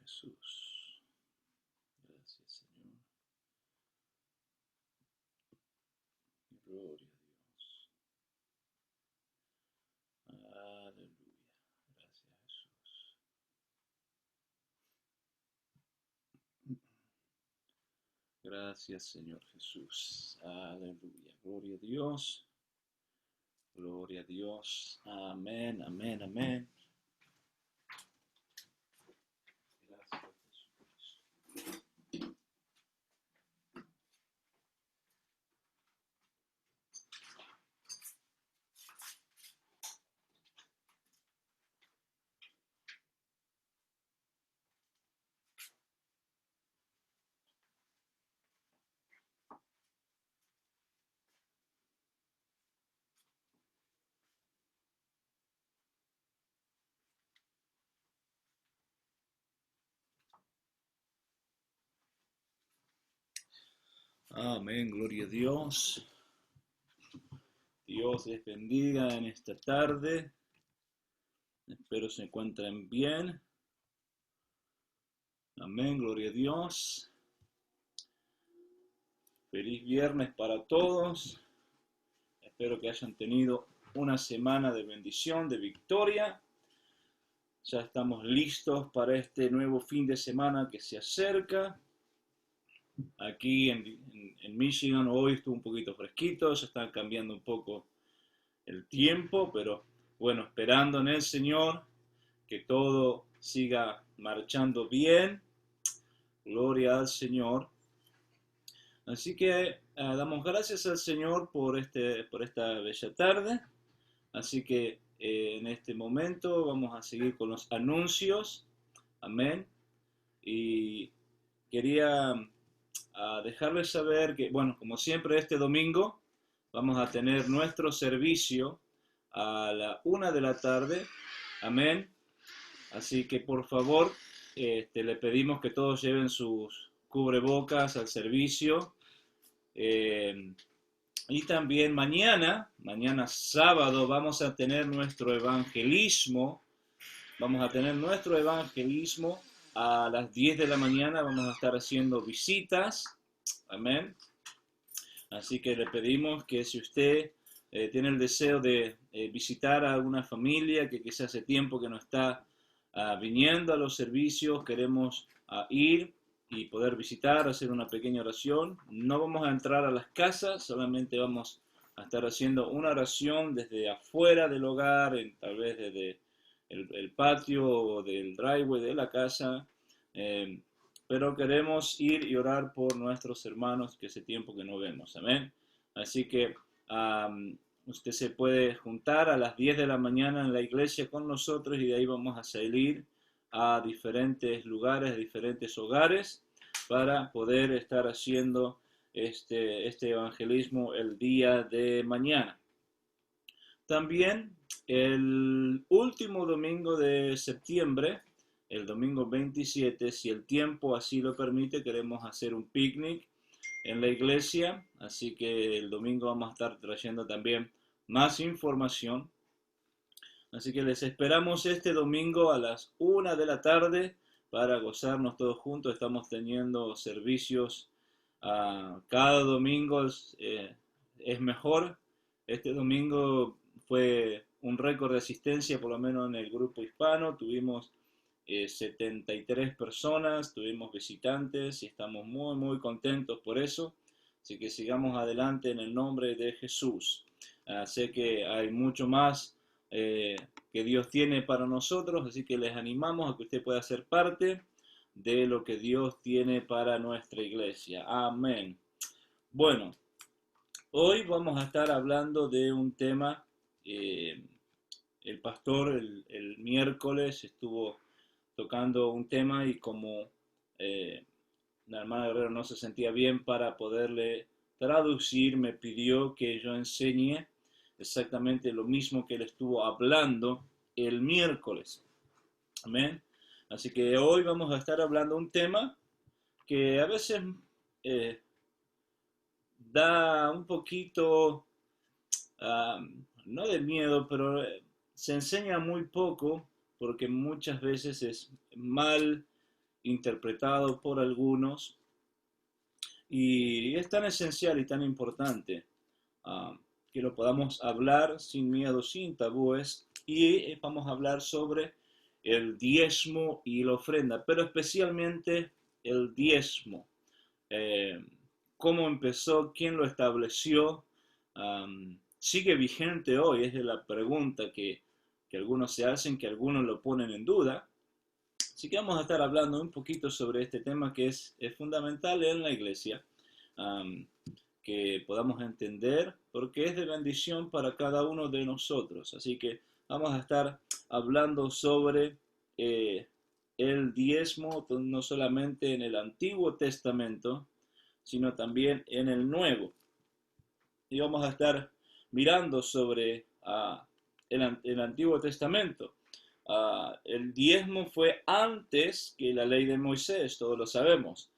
Jesús. Gracias, Señor. Gloria a Dios. Aleluya. Gracias, Jesús. Gracias, Señor Jesús. Aleluya. Gloria a Dios. Gloria a Dios. Amén, amén, amén. Gracias, Jesús. Amén, gloria a Dios. Dios les bendiga en esta tarde. Espero se encuentren bien. Amén, gloria a Dios. Feliz viernes para todos. Espero que hayan tenido una semana de bendición, de victoria. Ya estamos listos para este nuevo fin de semana que se acerca. Aquí en Michigan hoy estuvo un poquito fresquito, se está cambiando un poco el tiempo, pero bueno, esperando en el Señor que todo siga marchando bien. Gloria al Señor. Así que damos gracias al Señor por esta bella tarde. Así que en este momento vamos a seguir con los anuncios. Amén. Y quería dejarles saber que, bueno, como siempre este domingo vamos a tener nuestro servicio a la 1 de la tarde. Amén. Así que por favor le pedimos que todos lleven sus cubrebocas al servicio. Y también mañana sábado, vamos a tener nuestro evangelismo. Vamos a tener nuestro evangelismo a las 10 de la mañana. Vamos a estar haciendo visitas. Amén. Así que le pedimos que si usted tiene el deseo de visitar a alguna familia que quizás hace tiempo que no está viniendo a los servicios, queremos ir y poder visitar, hacer una pequeña oración. No vamos a entrar a las casas, solamente vamos a estar haciendo una oración desde afuera del hogar, tal vez desde el patio o del driveway de la casa. Pero queremos ir y orar por nuestros hermanos que hace tiempo que no vemos. Amén. Así que usted se puede juntar a las 10 de la mañana en la iglesia con nosotros y de ahí vamos a salir a diferentes lugares, diferentes hogares para poder estar haciendo este evangelismo el día de mañana. También el último domingo de septiembre, el domingo 27, si el tiempo así lo permite, queremos hacer un picnic en la iglesia, así que el domingo vamos a estar trayendo también más información. Así que les esperamos este domingo a las 1 de la tarde para gozarnos todos juntos. Estamos teniendo servicios cada domingo, es mejor. Este domingo fue un récord de asistencia, por lo menos en el grupo hispano. Tuvimos 73 personas, tuvimos visitantes y estamos muy, muy contentos por eso. Así que sigamos adelante en el nombre de Jesús. Sé que hay mucho más que Dios tiene para nosotros, así que les animamos a que usted pueda ser parte de lo que Dios tiene para nuestra iglesia. Amén. Bueno, hoy vamos a estar hablando de un tema. El pastor el miércoles estuvo tocando un tema y como la hermana Guerrero no se sentía bien para poderle traducir, me pidió que yo enseñe exactamente lo mismo que él estuvo hablando el miércoles. Amén. Así que hoy vamos a estar hablando un tema que a veces eh, da un poquito, no de miedo, pero se enseña muy poco porque muchas veces es mal interpretado por algunos, y es tan esencial y tan importante que lo podamos hablar sin miedo, sin tabúes, y vamos a hablar sobre el diezmo y la ofrenda, pero especialmente el diezmo. Eh, ¿Cómo empezó? ¿Quién lo estableció? ¿Sigue vigente hoy? Es la pregunta que algunos se hacen, que algunos lo ponen en duda. Así que vamos a estar hablando un poquito sobre este tema que es fundamental en la iglesia, um, que podamos entender porque es de bendición para cada uno de nosotros. Así que vamos a estar hablando sobre el diezmo, no solamente en el Antiguo Testamento, sino también en el Nuevo. Y vamos a estar mirando sobre el Antiguo Testamento. El diezmo fue antes que la ley de Moisés, todos lo sabemos.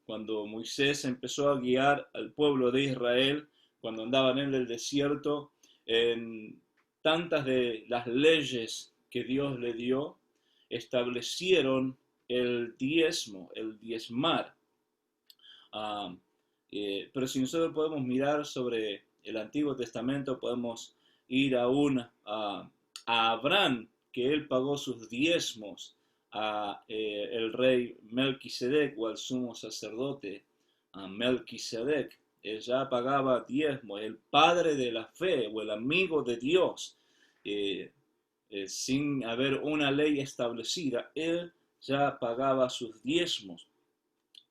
Cuando Moisés empezó a guiar al pueblo de Israel, cuando andaban en el desierto, en tantas de las leyes que Dios le dio, establecieron el diezmo, el diezmar. Uh, pero si nosotros podemos mirar sobre el Antiguo Testamento, podemos ir aún a Abraham, que él pagó sus diezmos a el rey Melquisedec o al sumo sacerdote a Melquisedec. Él ya pagaba diezmos, el padre de la fe o el amigo de Dios, sin haber una ley establecida, él ya pagaba sus diezmos.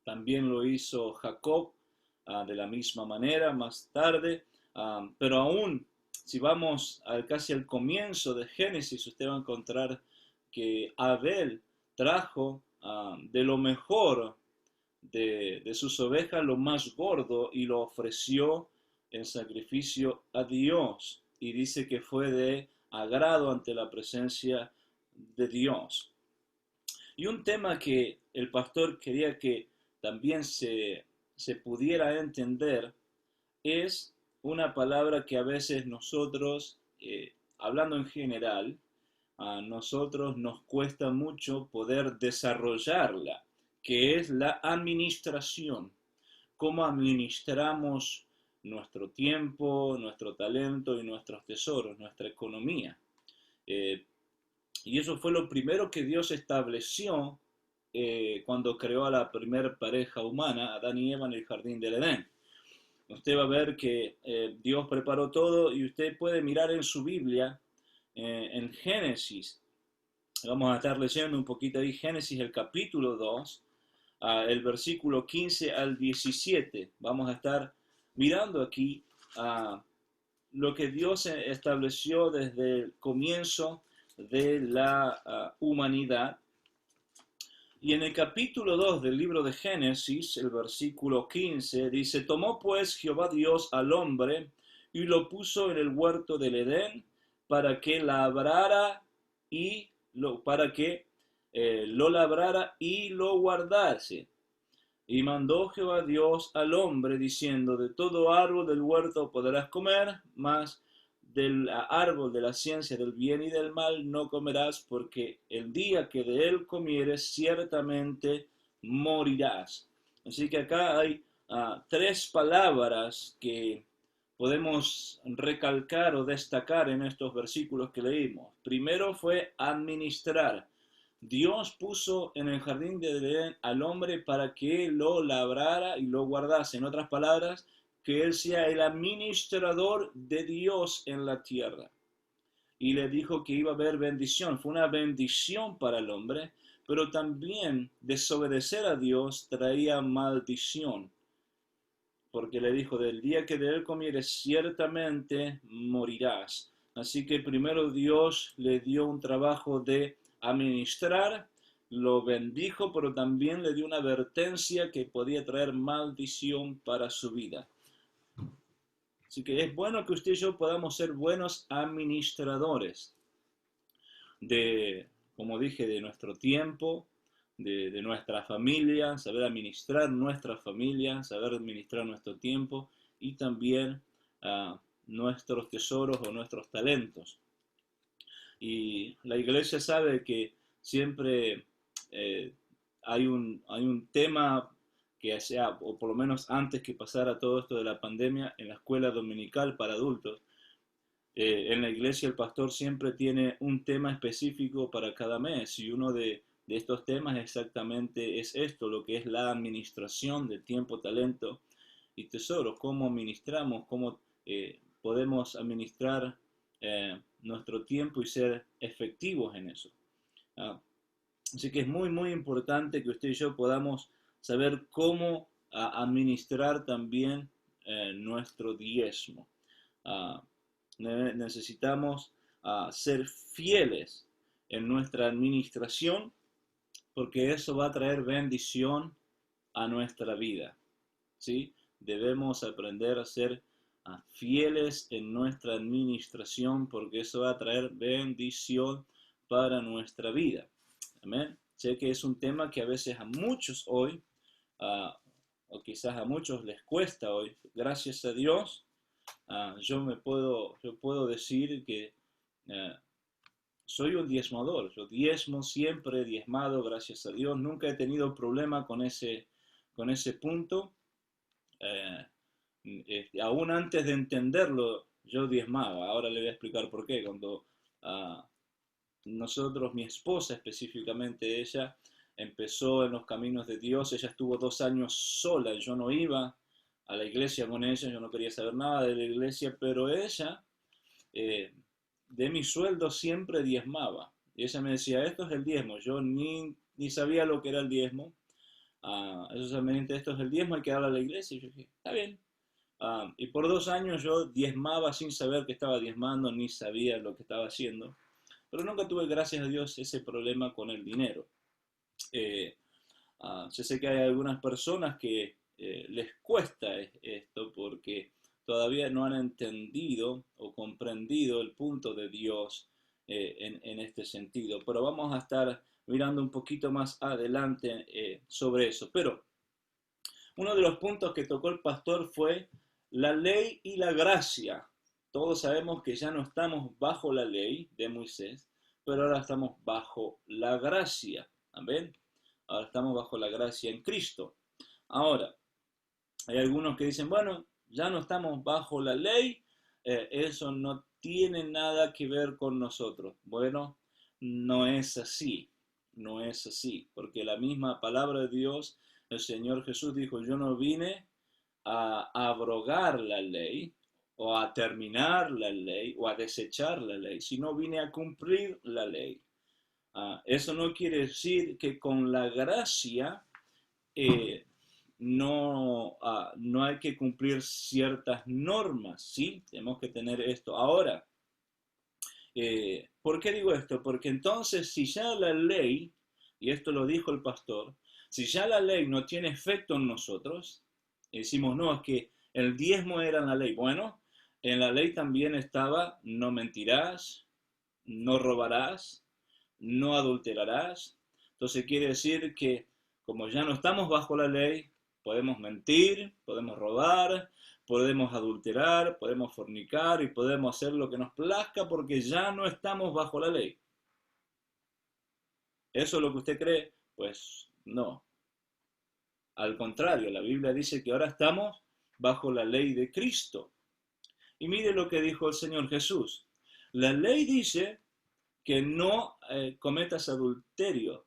También lo hizo Jacob de la misma manera más tarde, pero aún si vamos casi al comienzo de Génesis, usted va a encontrar que Abel trajo de lo mejor de sus ovejas lo más gordo y lo ofreció en sacrificio a Dios, y dice que fue de agrado ante la presencia de Dios. Y un tema que el pastor quería que también se pudiera entender es una palabra que a veces nosotros, hablando en general, a nosotros nos cuesta mucho poder desarrollarla, que es la administración. Cómo administramos nuestro tiempo, nuestro talento y nuestros tesoros, nuestra economía. Y eso fue lo primero que Dios estableció cuando creó a la primera pareja humana, Adán y Eva, en el jardín del Edén. Usted va a ver que Dios preparó todo, y usted puede mirar en su Biblia, en Génesis. Vamos a estar leyendo un poquito ahí, Génesis, el capítulo 2, el versículo 15 al 17. Vamos a estar mirando aquí lo que Dios estableció desde el comienzo de la humanidad. Y en el capítulo 2 del libro de Génesis, el versículo 15, dice: tomó pues Jehová Dios al hombre y lo puso en el huerto del Edén para que labrara y lo labrara y lo guardase. Y mandó Jehová Dios al hombre diciendo: de todo árbol del huerto podrás comer, mas del árbol de la ciencia del bien y del mal no comerás, porque el día que de él comieres ciertamente morirás. Así que acá hay tres palabras que podemos recalcar o destacar en estos versículos que leímos. Primero fue administrar. Dios puso en el jardín de Edén al hombre para que lo labrara y lo guardase. En otras palabras, que él sea el administrador de Dios en la tierra. Y le dijo que iba a haber bendición. Fue una bendición para el hombre, pero también desobedecer a Dios traía maldición. Porque le dijo: del día que de él comieres ciertamente morirás. Así que primero Dios le dio un trabajo de administrar, lo bendijo, pero también le dio una advertencia que podía traer maldición para su vida. Así que es bueno que usted y yo podamos ser buenos administradores como dije, de nuestro tiempo, de nuestra familia, saber administrar nuestra familia, saber administrar nuestro tiempo y también nuestros tesoros o nuestros talentos. Y la iglesia sabe que siempre hay un tema que sea, o por lo menos antes que pasara todo esto de la pandemia, en la escuela dominical para adultos, en la iglesia el pastor siempre tiene un tema específico para cada mes y uno de estos temas exactamente es esto, lo que es la administración de tiempo, talento y tesoro, cómo ministramos, cómo podemos administrar nuestro tiempo y ser efectivos en eso. Ah, Así que es muy, muy importante que usted y yo podamos saber cómo administrar también nuestro diezmo. Ah, Necesitamos ser fieles en nuestra administración porque eso va a traer bendición a nuestra vida. ¿Sí? Debemos aprender a ser fieles en nuestra administración porque eso va a traer bendición para nuestra vida. Amén. Sé que es un tema que a veces a muchos hoy, uh, o quizás a muchos les cuesta hoy. Gracias a Dios, yo puedo decir que soy un diezmador. Yo diezmo siempre, he diezmado, gracias a Dios. Nunca he tenido problema con ese punto. Aún antes de entenderlo, yo diezmaba. Ahora le voy a explicar por qué. Cuando uh, nosotros, mi esposa específicamente, ella empezó en los caminos de Dios, ella estuvo 2 años sola, yo no iba a la iglesia con ella, yo no quería saber nada de la iglesia, pero ella de mi sueldo siempre diezmaba. Y ella me decía, esto es el diezmo, yo ni sabía lo que era el diezmo, eso solamente esto es el diezmo, hay que darle a la iglesia, y yo dije, está bien. Y por 2 años yo diezmaba sin saber que estaba diezmando, ni sabía lo que estaba haciendo. Pero nunca tuve, gracias a Dios, ese problema con el dinero. Eh, yo sé que hay algunas personas que les cuesta esto porque todavía no han entendido o comprendido el punto de Dios en este sentido. Pero vamos a estar mirando un poquito más adelante sobre eso. Pero uno de los puntos que tocó el pastor fue la ley y la gracia. Todos sabemos que ya no estamos bajo la ley de Moisés, pero ahora estamos bajo la gracia. Amén. Ahora estamos bajo la gracia en Cristo. Ahora, hay algunos que dicen, bueno, ya no estamos bajo la ley, eso no tiene nada que ver con nosotros. Bueno, no es así, no es así, porque la misma palabra de Dios, el Señor Jesús dijo, yo no vine a abrogar la ley o a terminar la ley o a desechar la ley, sino vine a cumplir la ley. Eso no quiere decir que con la gracia eh, no hay que cumplir ciertas normas, ¿sí? Tenemos que tener esto. Ahora, ¿por qué digo esto? Porque entonces si ya la ley, y esto lo dijo el pastor, si ya la ley no tiene efecto en nosotros, y decimos, no, es que el diezmo era en la ley. Bueno, en la ley también estaba, no mentirás, no robarás, no adulterarás. Entonces quiere decir que como ya no estamos bajo la ley, podemos mentir, podemos robar, podemos adulterar, podemos fornicar y podemos hacer lo que nos plazca porque ya no estamos bajo la ley. ¿Eso es lo que usted cree? Pues no. Al contrario, la Biblia dice que ahora estamos bajo la ley de Cristo. Y mire lo que dijo el Señor Jesús. La ley dice que no cometas adulterio.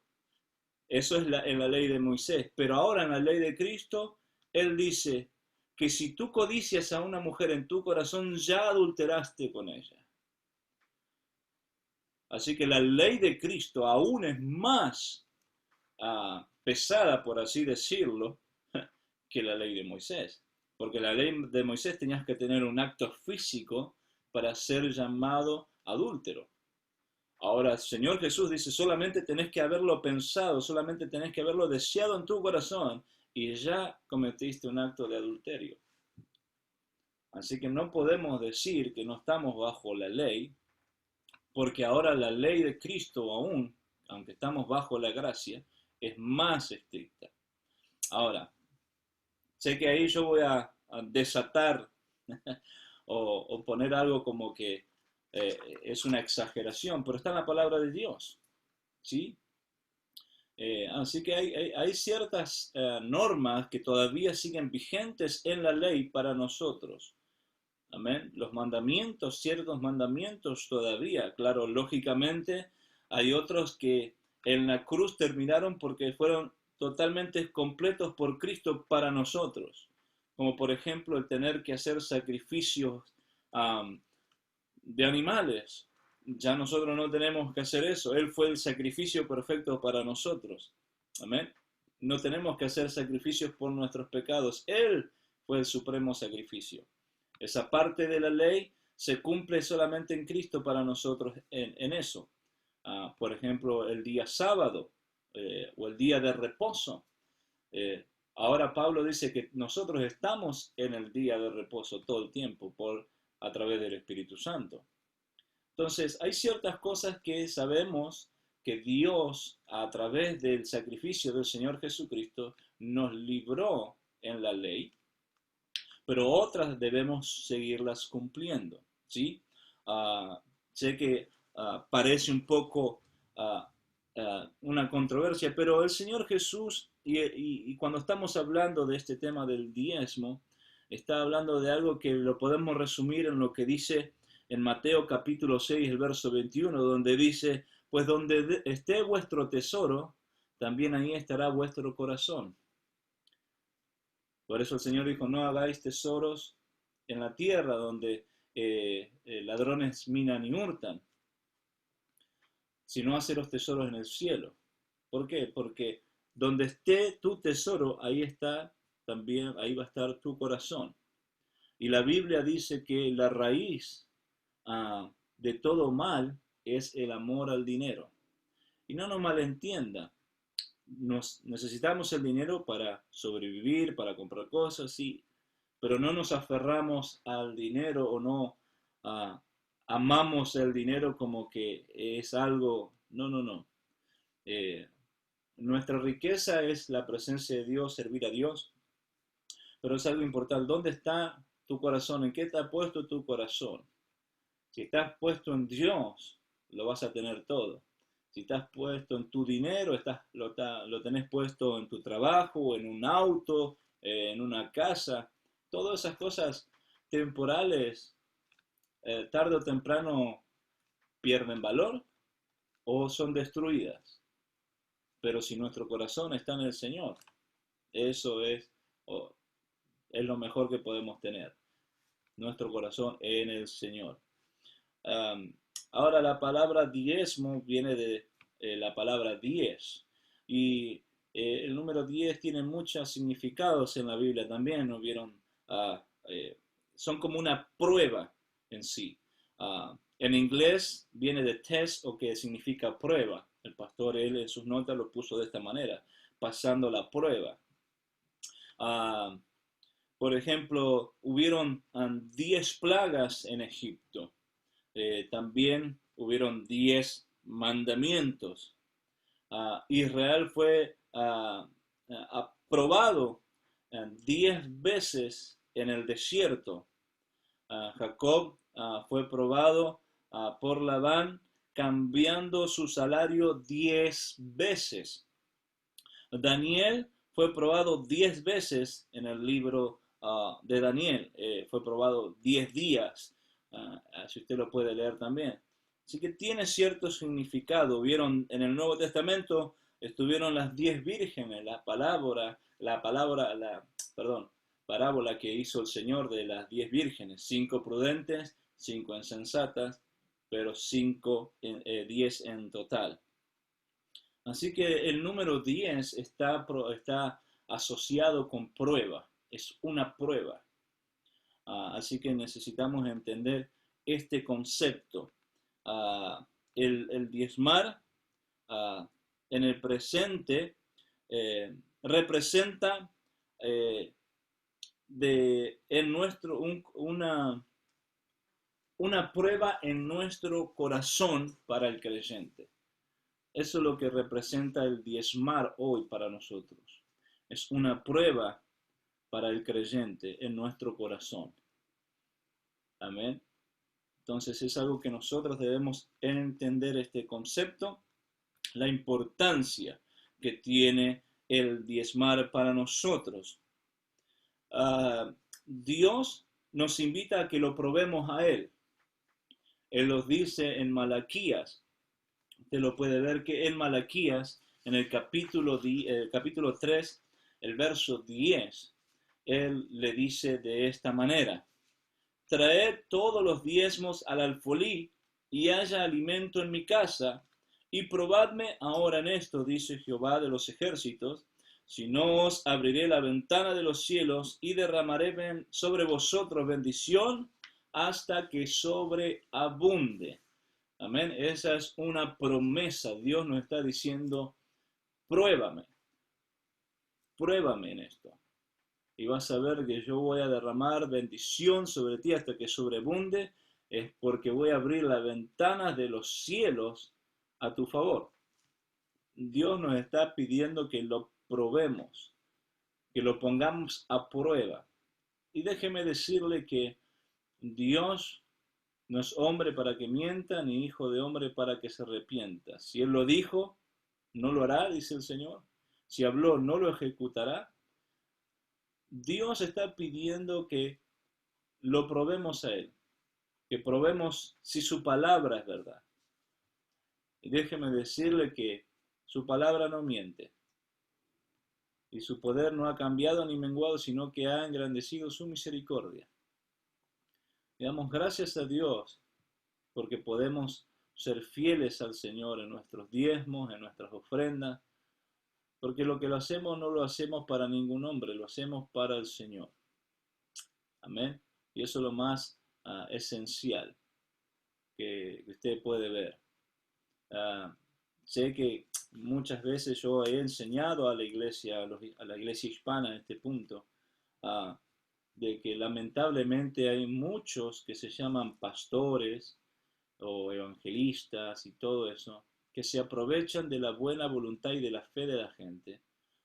Eso es en la ley de Moisés. Pero ahora en la ley de Cristo, Él dice que si tú codicias a una mujer en tu corazón, ya adulteraste con ella. Así que la ley de Cristo aún es más pesada, por así decirlo, que la ley de Moisés. Porque la ley de Moisés tenías que tener un acto físico para ser llamado adúltero. Ahora, el Señor Jesús dice, solamente tenés que haberlo pensado, solamente tenés que haberlo deseado en tu corazón y ya cometiste un acto de adulterio. Así que no podemos decir que no estamos bajo la ley, porque ahora la ley de Cristo aún, aunque estamos bajo la gracia, es más estricta. Ahora, sé que ahí yo voy a desatar o poner algo como que es una exageración, pero está en la palabra de Dios, ¿sí? Así que hay ciertas normas que todavía siguen vigentes en la ley para nosotros. Amén. Los mandamientos, ciertos mandamientos todavía. Claro, lógicamente hay otros que en la cruz terminaron porque fueron totalmente completos por Cristo para nosotros. Como por ejemplo el tener que hacer sacrificios de animales. Ya nosotros no tenemos que hacer eso. Él fue el sacrificio perfecto para nosotros. Amén. No tenemos que hacer sacrificios por nuestros pecados. Él fue el supremo sacrificio. Esa parte de la ley se cumple solamente en Cristo para nosotros en eso. Por ejemplo, el día sábado o el día de reposo. Ahora Pablo dice que nosotros estamos en el día de reposo todo el tiempo a través del Espíritu Santo. Entonces, hay ciertas cosas que sabemos que Dios, a través del sacrificio del Señor Jesucristo, nos libró en la ley, pero otras debemos seguirlas cumpliendo, ¿sí? Sé que parece un poco una controversia, pero el Señor Jesús, y cuando estamos hablando de este tema del diezmo, está hablando de algo que lo podemos resumir en lo que dice en Mateo capítulo 6, el verso 21, donde dice, pues donde esté vuestro tesoro, también ahí estará vuestro corazón. Por eso el Señor dijo, no hagáis tesoros en la tierra donde ladrones minan y hurtan, sino hacer los tesoros en el cielo. ¿Por qué? Porque donde esté tu tesoro, ahí está también, ahí va a estar tu corazón. Y la Biblia dice que la raíz de todo mal es el amor al dinero. Y no nos malentienda, necesitamos el dinero para sobrevivir, para comprar cosas, sí, pero no nos aferramos al dinero o no amamos el dinero como que es algo, no, no, no. Eh, Nuestra riqueza es la presencia de Dios, servir a Dios, pero es algo importante. ¿Dónde está tu corazón? ¿En qué está puesto tu corazón? Si estás puesto en Dios, lo vas a tener todo. Si estás puesto en tu dinero, lo tenés puesto en tu trabajo, en un auto, en una casa. Todas esas cosas temporales, tarde o temprano pierden valor o son destruidas. Pero si nuestro corazón está en el Señor, eso oh, es lo mejor que podemos tener. Nuestro corazón en el Señor. Um, Ahora la palabra diezmo viene de la palabra 10 y el número 10 tiene muchos significados en la Biblia también, ¿no vieron? Son como una prueba en sí. En inglés viene de test o que significa prueba. El pastor, él en sus notas lo puso de esta manera, pasando la prueba. Uh, por ejemplo, hubieron 10 plagas en Egipto. También hubieron 10 mandamientos. Israel fue aprobado 10 veces en el desierto. Jacob fue probado por Labán cambiando su salario 10 veces. Daniel fue probado 10 veces en el libro de Daniel. Fue probado 10 días. Si usted lo puede leer también. Así que tiene cierto significado. Vieron en el Nuevo Testamento estuvieron las 10 vírgenes, parábola que hizo el Señor de las 10 vírgenes, 5 prudentes, 5 insensatas, pero 10 en total. Así que el número 10 está asociado con prueba, es una prueba. Así que necesitamos entender este concepto. El diezmar en el presente representa una prueba en nuestro corazón para el creyente. Eso es lo que representa el diezmar hoy para nosotros. Es una prueba para el creyente en nuestro corazón. Amén. Entonces es algo que nosotros debemos entender este concepto, la importancia que tiene el diezmar para nosotros. Dios nos invita a que lo probemos a Él. Él lo dice en Malaquías. Usted lo puede ver que en Malaquías, en el capítulo 3, el verso 10, Él le dice de esta manera: traed todos los diezmos al alfolí, y haya alimento en mi casa, y probadme ahora en esto, dice Jehová de los ejércitos, si no os abriré la ventana de los cielos, y derramaré sobre vosotros bendición, hasta que sobreabunde. Amén. Esa es una promesa. Dios nos está diciendo: pruébame en esto. Y vas a ver que yo voy a derramar bendición sobre ti hasta que sobreabunde, es porque voy a abrir las ventanas de los cielos a tu favor. Dios nos está pidiendo que lo probemos, que lo pongamos a prueba. Y déjeme decirle que Dios no es hombre para que mienta, ni hijo de hombre para que se arrepienta. Si Él lo dijo, no lo hará, dice el Señor. Si habló, no lo ejecutará. Dios está pidiendo que lo probemos a Él, que probemos si su palabra es verdad. Y déjeme decirle que su palabra no miente. Y su poder no ha cambiado ni menguado, sino que ha engrandecido su misericordia. Le damos gracias a Dios porque podemos ser fieles al Señor en nuestros diezmos, en nuestras ofrendas, porque lo que lo hacemos no lo hacemos para ningún hombre, lo hacemos para el Señor. Amén. Y eso es lo más esencial que usted puede ver. Sé que muchas veces yo he enseñado a la iglesia, a la iglesia hispana en este punto, de que lamentablemente hay muchos que se llaman pastores o evangelistas y todo eso, que se aprovechan de la buena voluntad y de la fe de la gente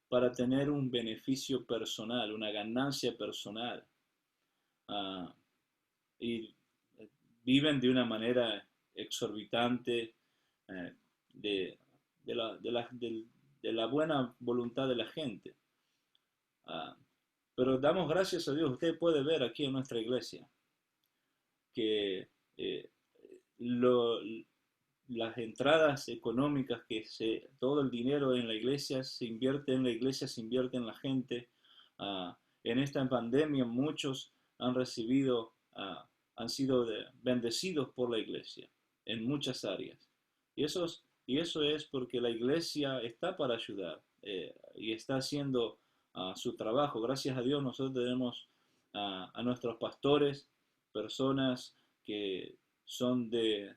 para tener un beneficio personal, una ganancia personal. Y viven de una manera exorbitante de, de la buena voluntad de la gente. Pero damos gracias a Dios. Usted puede ver aquí en nuestra iglesia que lo, las entradas económicas todo el dinero en la iglesia se invierte en la iglesia, se invierte en la gente. En esta pandemia muchos han recibido, han sido bendecidos por la iglesia en muchas áreas. Y eso es porque la iglesia está para ayudar y está haciendo su trabajo. Gracias a Dios nosotros tenemos a nuestros pastores, personas que son de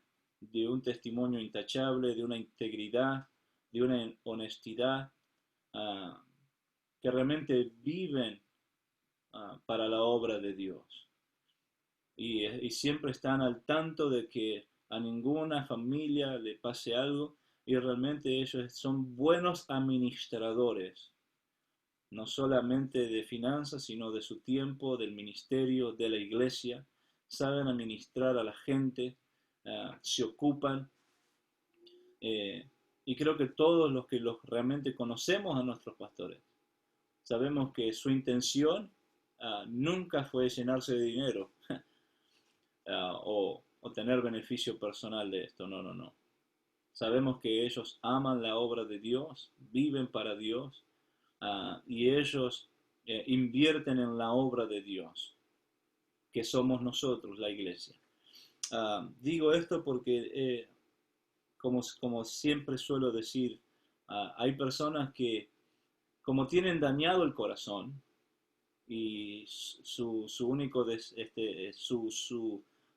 un testimonio intachable, de una integridad, de una honestidad, uh, que realmente viven para la obra de Dios. Y siempre están al tanto de que a ninguna familia le pase algo, y realmente ellos son buenos administradores, no solamente de finanzas, sino de su tiempo, del ministerio, de la iglesia. Saben administrar a la gente, se ocupan. Y creo que todos los que realmente conocemos a nuestros pastores, sabemos que su intención nunca fue llenarse de dinero o tener beneficio personal de esto. No, no, no. Sabemos que ellos aman la obra de Dios, viven para Dios, y ellos invierten en la obra de Dios, que somos nosotros, la iglesia. Digo esto porque, como siempre suelo decir, hay personas que, como tienen dañado el corazón, y su único,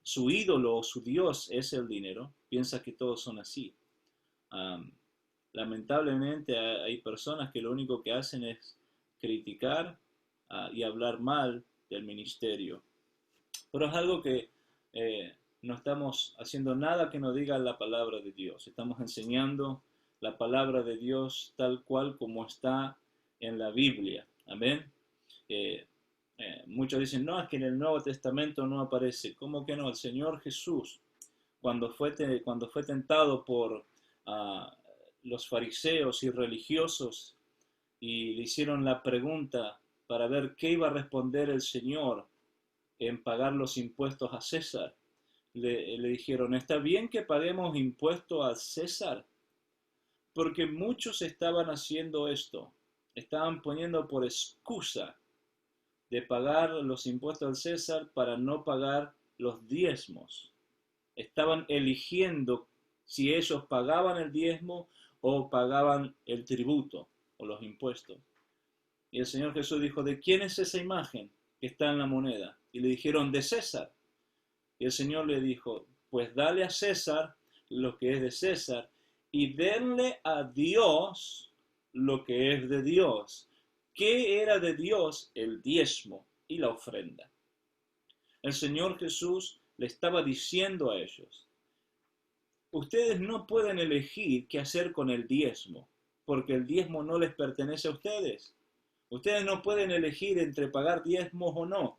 su ídolo o su Dios es el dinero, piensa que todos son así. Lamentablemente hay personas que lo único que hacen es criticar y hablar mal del ministerio. Pero es algo que no estamos haciendo nada que no diga la palabra de Dios. Estamos enseñando la palabra de Dios tal cual como está en la Biblia. Amén. Muchos dicen, no, es que en el Nuevo Testamento no aparece. ¿Cómo que no? El Señor Jesús, cuando fue tentado por los fariseos y religiosos y le hicieron la pregunta para ver qué iba a responder el Señor en pagar los impuestos a César. Le dijeron, ¿está bien que paguemos impuestos a César? Porque muchos estaban haciendo esto, estaban poniendo por excusa de pagar los impuestos al César para no pagar los diezmos. Estaban eligiendo si ellos pagaban el diezmo o pagaban el tributo o los impuestos. Y el Señor Jesús dijo, ¿de quién es esa imagen que está en la moneda? Y le dijeron, de César. Y el Señor le dijo, pues dale a César lo que es de César y denle a Dios lo que es de Dios. ¿Qué era de Dios? El diezmo y la ofrenda. El Señor Jesús le estaba diciendo a ellos, ustedes no pueden elegir qué hacer con el diezmo, porque el diezmo no les pertenece a ustedes. Ustedes no pueden elegir entre pagar diezmos o no.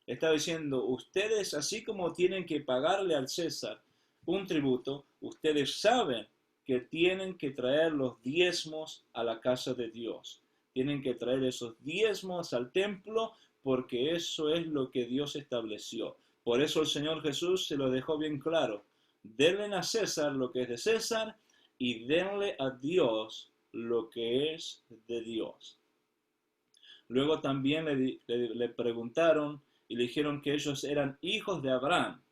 Está diciendo, ustedes así como tienen que pagarle al César un tributo, ustedes saben que tienen que traer los diezmos a la casa de Dios. Tienen que traer esos diezmos al templo porque eso es lo que Dios estableció. Por eso el Señor Jesús se lo dejó bien claro. Denle a César lo que es de César y denle a Dios lo que es de Dios. Luego también le preguntaron y le dijeron que ellos eran hijos de Abraham.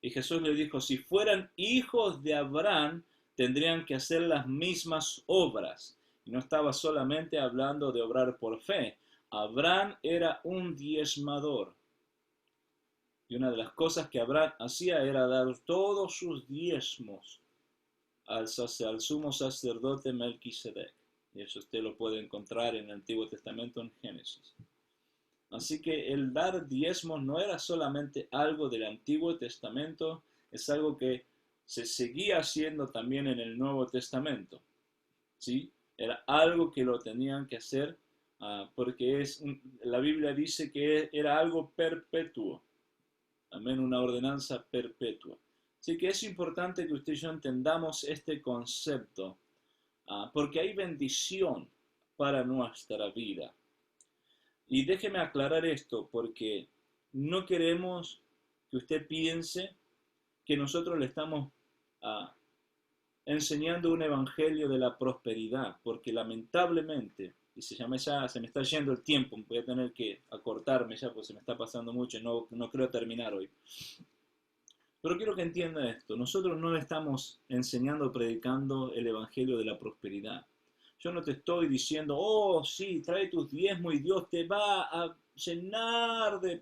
Y Jesús le dijo, si fueran hijos de Abraham, tendrían que hacer las mismas obras. Y no estaba solamente hablando de obrar por fe. Abraham era un diezmador. Y una de las cosas que Abraham hacía era dar todos sus diezmos al sumo sacerdote Melquisedec. Y eso usted lo puede encontrar en el Antiguo Testamento en Génesis. Así que el dar diezmos no era solamente algo del Antiguo Testamento, es algo que se seguía haciendo también en el Nuevo Testamento. ¿Sí? Era algo que lo tenían que hacer porque la Biblia dice que era algo perpetuo. Amén, una ordenanza perpetua. Así que es importante que usted y yo entendamos este concepto, porque hay bendición para nuestra vida. Y déjeme aclarar esto, porque no queremos que usted piense que nosotros le estamos enseñando un evangelio de la prosperidad, porque lamentablemente, y se me está yendo el tiempo, voy a tener que acortarme ya, porque se me está pasando mucho y no creo terminar hoy. Pero quiero que entienda esto, nosotros no estamos enseñando o predicando el evangelio de la prosperidad. Yo no te estoy diciendo, oh sí, trae tus diezmos y Dios te va a llenar de...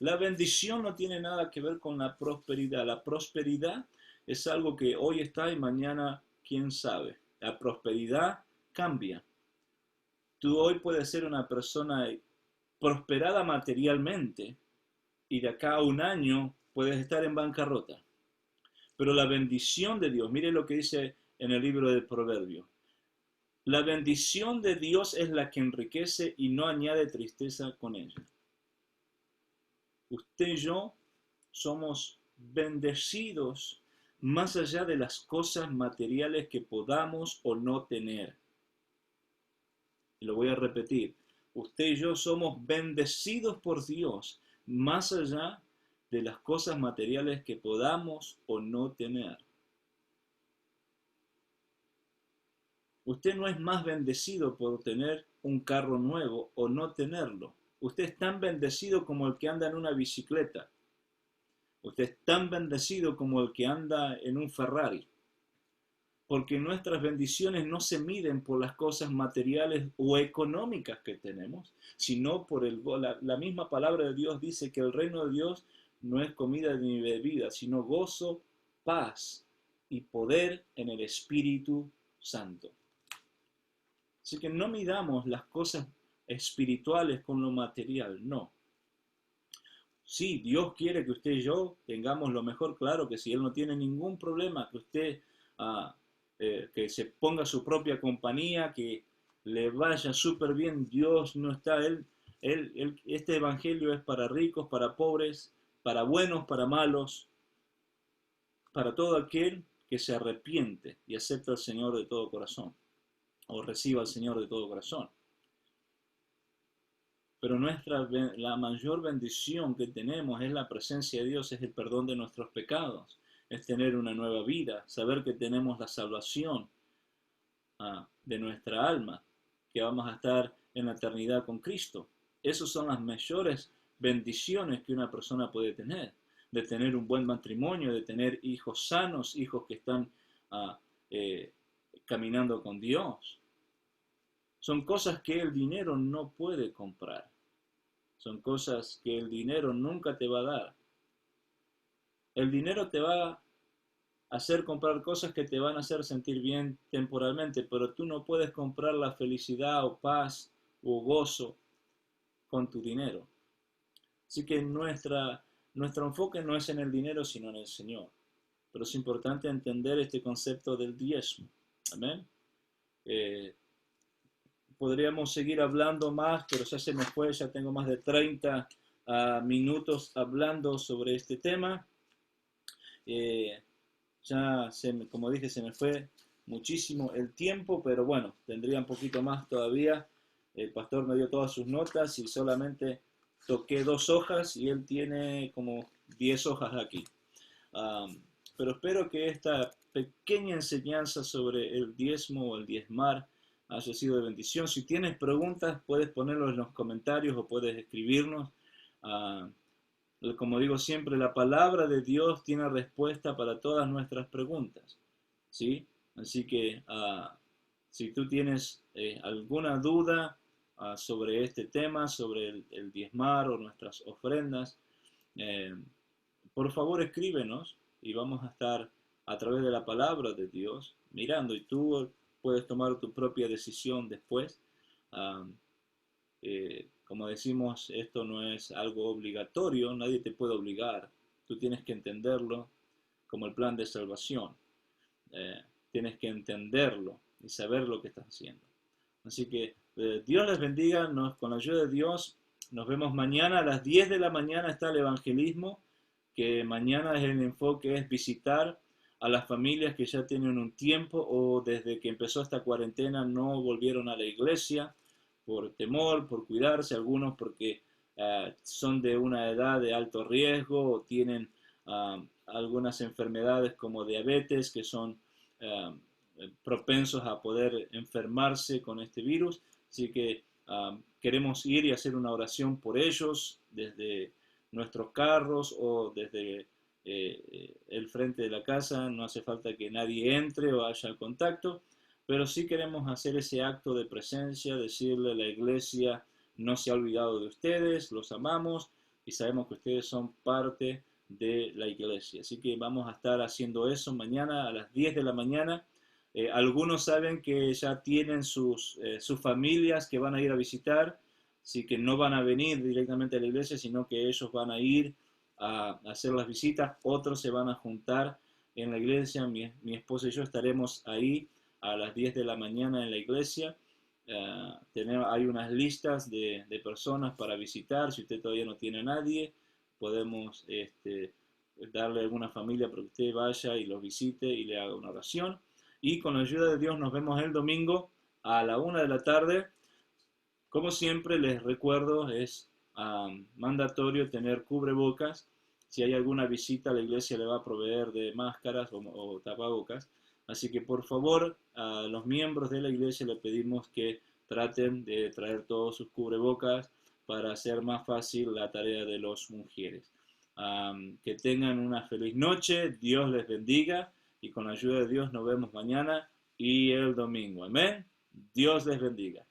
La bendición no tiene nada que ver con la prosperidad. La prosperidad es algo que hoy está y mañana quién sabe. La prosperidad cambia. Tú hoy puedes ser una persona prosperada materialmente y de acá a un año puedes estar en bancarrota. Pero la bendición de Dios, mire lo que dice en el libro del Proverbio. La bendición de Dios es la que enriquece y no añade tristeza con ella. Usted y yo somos bendecidos más allá de las cosas materiales que podamos o no tener. Y lo voy a repetir. Usted y yo somos bendecidos por Dios más allá de las cosas materiales que podamos o no tener. Usted no es más bendecido por tener un carro nuevo o no tenerlo. Usted es tan bendecido como el que anda en una bicicleta. Usted es tan bendecido como el que anda en un Ferrari. Porque nuestras bendiciones no se miden por las cosas materiales o económicas que tenemos, sino por la misma palabra de Dios dice que el reino de Dios no es comida ni bebida, sino gozo, paz y poder en el Espíritu Santo. Así que no midamos las cosas espirituales con lo material, no. Sí, Dios quiere que usted y yo tengamos lo mejor, claro que sí, Él no tiene ningún problema que usted que se ponga su propia compañía, que le vaya súper bien. Dios no está, este evangelio es para ricos, para pobres, para buenos, para malos, para todo aquel que se arrepiente y acepta al Señor de todo corazón, o reciba al Señor de todo corazón. Pero la mayor bendición que tenemos es la presencia de Dios, es el perdón de nuestros pecados, es tener una nueva vida, saber que tenemos la salvación de nuestra alma, que vamos a estar en la eternidad con Cristo. Esas son las mayores bendiciones que una persona puede tener, de tener un buen matrimonio, de tener hijos sanos, hijos que están caminando con Dios. Son cosas que el dinero no puede comprar. Son cosas que el dinero nunca te va a dar. El dinero te va a hacer comprar cosas que te van a hacer sentir bien temporalmente, pero tú no puedes comprar la felicidad o paz o gozo con tu dinero. Así que nuestro enfoque no es en el dinero, sino en el Señor. Pero es importante entender este concepto del diezmo. Amén. Podríamos seguir hablando más, pero ya se me fue, ya tengo más de 30 minutos hablando sobre este tema. Como dije, se me fue muchísimo el tiempo, pero bueno, tendría un poquito más todavía. El pastor me dio todas sus notas y solamente toqué 2 hojas y él tiene como 10 hojas aquí. Pero espero que esta pequeña enseñanza sobre el diezmo o el diezmar haya sido de bendición. Si tienes preguntas, puedes ponerlo en los comentarios o puedes escribirnos. Como digo siempre, la palabra de Dios tiene respuesta para todas nuestras preguntas, ¿sí? Así que si tú tienes alguna duda sobre este tema, sobre el diezmar o nuestras ofrendas, por favor escríbenos y vamos a estar a través de la palabra de Dios mirando y tú puedes tomar tu propia decisión después. Como decimos, esto no es algo obligatorio, nadie te puede obligar, tú tienes que entenderlo como el plan de salvación, tienes que entenderlo y saber lo que estás haciendo. Así que Dios les bendiga, con la ayuda de Dios nos vemos mañana a las 10 de la mañana está el evangelismo, que mañana el enfoque es visitar a las familias que ya tienen un tiempo o desde que empezó esta cuarentena no volvieron a la iglesia por temor, por cuidarse, algunos porque son de una edad de alto riesgo o tienen algunas enfermedades como diabetes que son propensos a poder enfermarse con este virus. Así que queremos ir y hacer una oración por ellos desde nuestros carros o desde el frente de la casa. No hace falta que nadie entre o haya contacto, pero sí queremos hacer ese acto de presencia, decirle a la iglesia, no se ha olvidado de ustedes, los amamos y sabemos que ustedes son parte de la iglesia. Así que vamos a estar haciendo eso mañana a las 10 de la mañana. Algunos saben que ya tienen sus familias que van a ir a visitar, así que no van a venir directamente a la iglesia, sino que ellos van a ir a hacer las visitas. Otros se van a juntar en la iglesia. Mi esposa y yo estaremos ahí a las 10 de la mañana en la iglesia. Hay unas listas de personas para visitar. Si usted todavía no tiene a nadie, podemos darle a alguna familia para que usted vaya y los visite y le haga una oración. Y con la ayuda de Dios nos vemos el domingo a la 1 de la tarde. Como siempre les recuerdo, es mandatorio tener cubrebocas. Si hay alguna visita, la iglesia le va a proveer de máscaras o tapabocas. Así que por favor, a los miembros de la iglesia le pedimos que traten de traer todos sus cubrebocas para hacer más fácil la tarea de los mujeres. Que tengan una feliz noche, Dios les bendiga y con la ayuda de Dios nos vemos mañana y el domingo. Amén. Dios les bendiga.